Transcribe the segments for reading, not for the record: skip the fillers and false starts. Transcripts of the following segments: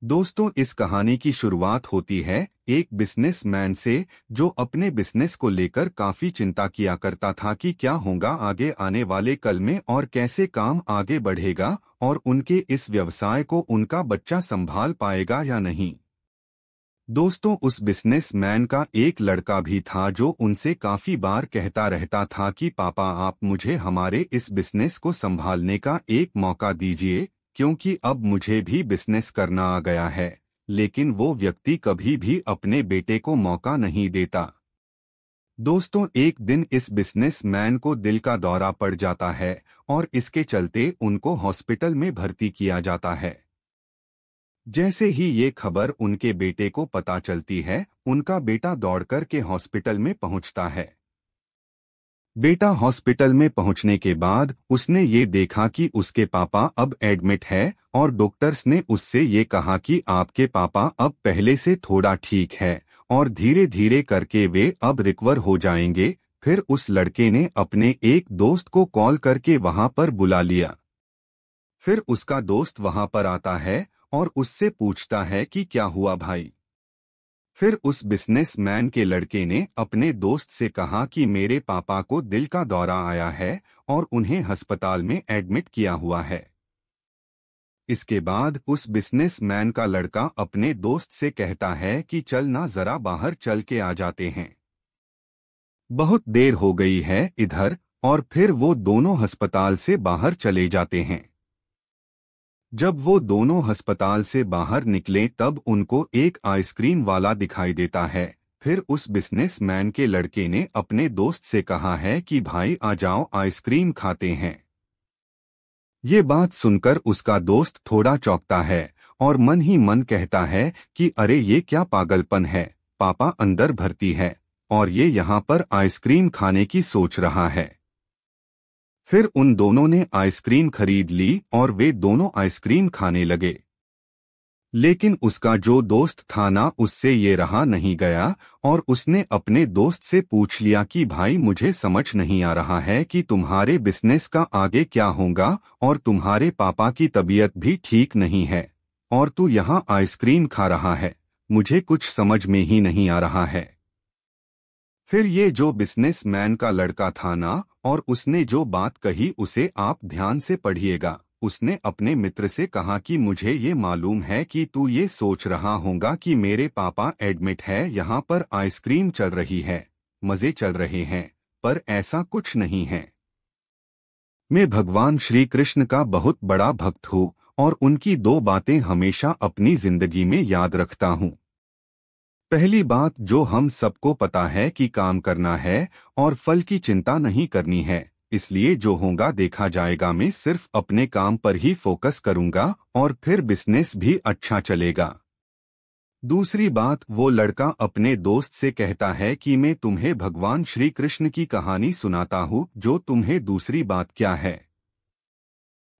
दोस्तों, इस कहानी की शुरुआत होती है एक बिजनेसमैन से जो अपने बिजनेस को लेकर काफी चिंता किया करता था कि क्या होगा आगे आने वाले कल में और कैसे काम आगे बढ़ेगा और उनके इस व्यवसाय को उनका बच्चा संभाल पाएगा या नहीं। दोस्तों, उस बिजनेसमैन का एक लड़का भी था जो उनसे काफी बार कहता रहता था कि पापा, आप मुझे हमारे इस बिजनेस को संभालने का एक मौका दीजिए, क्योंकि अब मुझे भी बिजनेस करना आ गया है। लेकिन वो व्यक्ति कभी भी अपने बेटे को मौका नहीं देता। दोस्तों, एक दिन इस बिजनेसमैन को दिल का दौरा पड़ जाता है और इसके चलते उनको हॉस्पिटल में भर्ती किया जाता है। जैसे ही ये खबर उनके बेटे को पता चलती है, उनका बेटा दौड़कर के हॉस्पिटल में पहुंचता है। बेटा हॉस्पिटल में पहुंचने के बाद उसने ये देखा कि उसके पापा अब एडमिट है और डॉक्टर्स ने उससे ये कहा कि आपके पापा अब पहले से थोड़ा ठीक है और धीरे धीरे करके वे अब रिकवर हो जाएंगे। फिर उस लड़के ने अपने एक दोस्त को कॉल करके वहां पर बुला लिया। फिर उसका दोस्त वहां पर आता है और उससे पूछता है कि क्या हुआ भाई। फिर उस बिजनेसमैन के लड़के ने अपने दोस्त से कहा कि मेरे पापा को दिल का दौरा आया है और उन्हें अस्पताल में एडमिट किया हुआ है। इसके बाद उस बिजनेसमैन का लड़का अपने दोस्त से कहता है कि चल ना, जरा बाहर चल के आ जाते हैं, बहुत देर हो गई है इधर। और फिर वो दोनों अस्पताल से बाहर चले जाते हैं। जब वो दोनों अस्पताल से बाहर निकले तब उनको एक आइसक्रीम वाला दिखाई देता है। फिर उस बिजनेसमैन के लड़के ने अपने दोस्त से कहा है कि भाई आ जाओ, आइसक्रीम खाते हैं। ये बात सुनकर उसका दोस्त थोड़ा चौंकता है और मन ही मन कहता है कि अरे ये क्या पागलपन है, पापा अंदर भर्ती है और ये यहाँ पर आइसक्रीम खाने की सोच रहा है। फिर उन दोनों ने आइसक्रीम खरीद ली और वे दोनों आइसक्रीम खाने लगे। लेकिन उसका जो दोस्त था ना, उससे ये रहा नहीं गया और उसने अपने दोस्त से पूछ लिया कि भाई, मुझे समझ नहीं आ रहा है कि तुम्हारे बिजनेस का आगे क्या होगा और तुम्हारे पापा की तबीयत भी ठीक नहीं है और तू यहाँ आइसक्रीम खा रहा है, मुझे कुछ समझ में ही नहीं आ रहा है। फिर ये जो बिजनेसमैन का लड़का था ना, और उसने जो बात कही उसे आप ध्यान से पढ़िएगा। उसने अपने मित्र से कहा कि मुझे ये मालूम है कि तू ये सोच रहा होगा कि मेरे पापा एडमिट है, यहाँ पर आइसक्रीम चल रही है, मजे चल रहे हैं, पर ऐसा कुछ नहीं है। मैं भगवान श्री कृष्ण का बहुत बड़ा भक्त हूँ और उनकी दो बातें हमेशा अपनी जिंदगी में याद रखता हूँ। पहली बात, जो हम सबको पता है कि काम करना है और फल की चिंता नहीं करनी है, इसलिए जो होगा देखा जाएगा। मैं सिर्फ अपने काम पर ही फोकस करूंगा और फिर बिजनेस भी अच्छा चलेगा। दूसरी बात, वो लड़का अपने दोस्त से कहता है कि मैं तुम्हें भगवान श्री कृष्ण की कहानी सुनाता हूँ जो तुम्हें दूसरी बात क्या है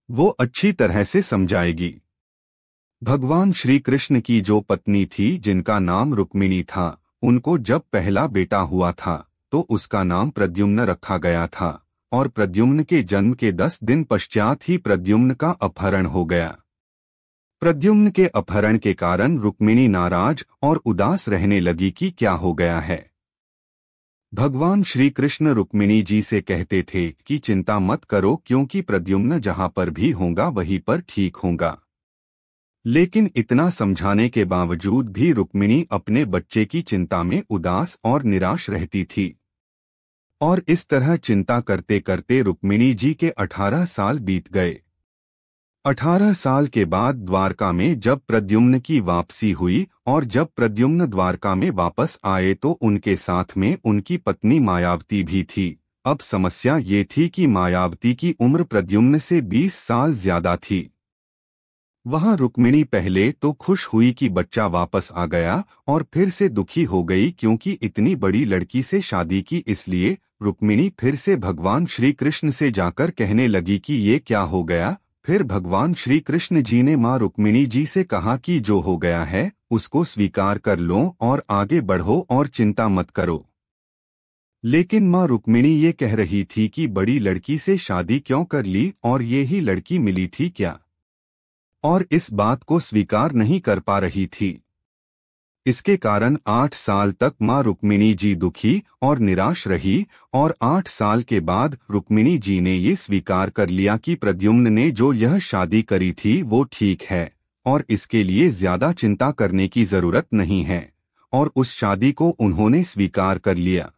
वो अच्छी तरह से समझाएगी। भगवान श्री कृष्ण की जो पत्नी थी जिनका नाम रुक्मिणी था, उनको जब पहला बेटा हुआ था तो उसका नाम प्रद्युम्न रखा गया था और प्रद्युम्न के जन्म के 10 दिन पश्चात ही प्रद्युम्न का अपहरण हो गया। प्रद्युम्न के अपहरण के कारण रुक्मिणी नाराज और उदास रहने लगी कि क्या हो गया है। भगवान श्री कृष्ण रुक्मिणी जी से कहते थे कि चिंता मत करो, क्योंकि प्रद्युम्न जहाँ पर भी होगा वहीं पर ठीक होगा। लेकिन इतना समझाने के बावजूद भी रुक्मिणी अपने बच्चे की चिंता में उदास और निराश रहती थी। और इस तरह चिंता करते करते रुक्मिणी जी के 18 साल बीत गए। 18 साल के बाद द्वारका में जब प्रद्युम्न की वापसी हुई और जब प्रद्युम्न द्वारका में वापस आए तो उनके साथ में उनकी पत्नी मायावती भी थी। अब समस्या ये थी कि मायावती की उम्र प्रद्युम्न से 20 साल ज्यादा थी। वहां रुक्मिणी पहले तो खुश हुई कि बच्चा वापस आ गया और फिर से दुखी हो गई क्योंकि इतनी बड़ी लड़की से शादी की। इसलिए रुक्मिणी फिर से भगवान श्री कृष्ण से जाकर कहने लगी कि ये क्या हो गया। फिर भगवान श्री कृष्ण जी ने मां रुक्मिणी जी से कहा कि जो हो गया है उसको स्वीकार कर लो और आगे बढ़ो और चिंता मत करो। लेकिन मां रुक्मिणी ये कह रही थी कि बड़ी लड़की से शादी क्यों कर ली और ये ही लड़की मिली थी क्या, और इस बात को स्वीकार नहीं कर पा रही थी। इसके कारण 8 साल तक मां रुक्मिणी जी दुखी और निराश रही और 8 साल के बाद रुक्मिणी जी ने ये स्वीकार कर लिया कि प्रद्युम्न ने जो यह शादी करी थी वो ठीक है और इसके लिए ज्यादा चिंता करने की जरूरत नहीं है, और उस शादी को उन्होंने स्वीकार कर लिया।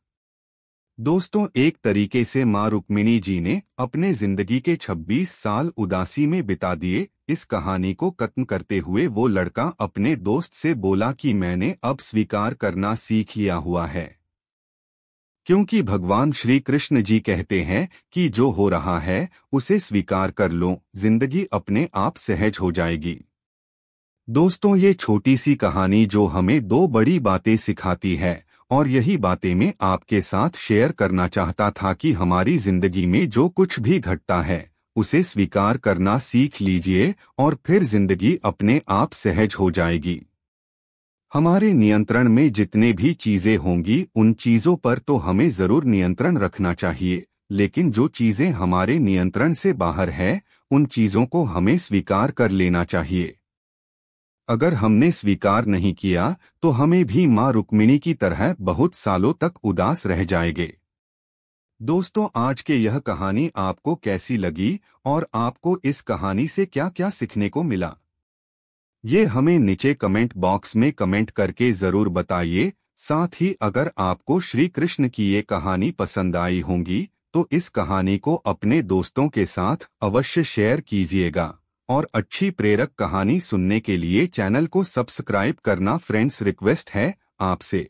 दोस्तों, एक तरीके से मां रुक्मिणी जी ने अपने जिंदगी के 26 साल उदासी में बिता दिए। इस कहानी को खत्म करते हुए वो लड़का अपने दोस्त से बोला कि मैंने अब स्वीकार करना सीख लिया हुआ है, क्योंकि भगवान श्री कृष्ण जी कहते हैं कि जो हो रहा है उसे स्वीकार कर लो, जिंदगी अपने आप सहज हो जाएगी। दोस्तों, ये छोटी सी कहानी जो हमें 2 बड़ी बातें सिखाती है और यही बातें मैं आपके साथ शेयर करना चाहता था कि हमारी जिंदगी में जो कुछ भी घटता है उसे स्वीकार करना सीख लीजिए और फिर जिंदगी अपने आप सहज हो जाएगी। हमारे नियंत्रण में जितने भी चीजें होंगी उन चीजों पर तो हमें जरूर नियंत्रण रखना चाहिए, लेकिन जो चीजें हमारे नियंत्रण से बाहर है उन चीजों को हमें स्वीकार कर लेना चाहिए। अगर हमने स्वीकार नहीं किया तो हमें भी मां रुक्मिणी की तरह बहुत सालों तक उदास रह जाएंगे। दोस्तों, आज के यह कहानी आपको कैसी लगी और आपको इस कहानी से क्या क्या सीखने को मिला, ये हमें नीचे कमेंट बॉक्स में कमेंट करके जरूर बताइए। साथ ही अगर आपको श्री कृष्ण की ये कहानी पसंद आई होंगी तो इस कहानी को अपने दोस्तों के साथ अवश्य शेयर कीजिएगा और अच्छी प्रेरक कहानी सुनने के लिए चैनल को सब्सक्राइब करना फ्रेंड्स रिक्वेस्ट है आपसे।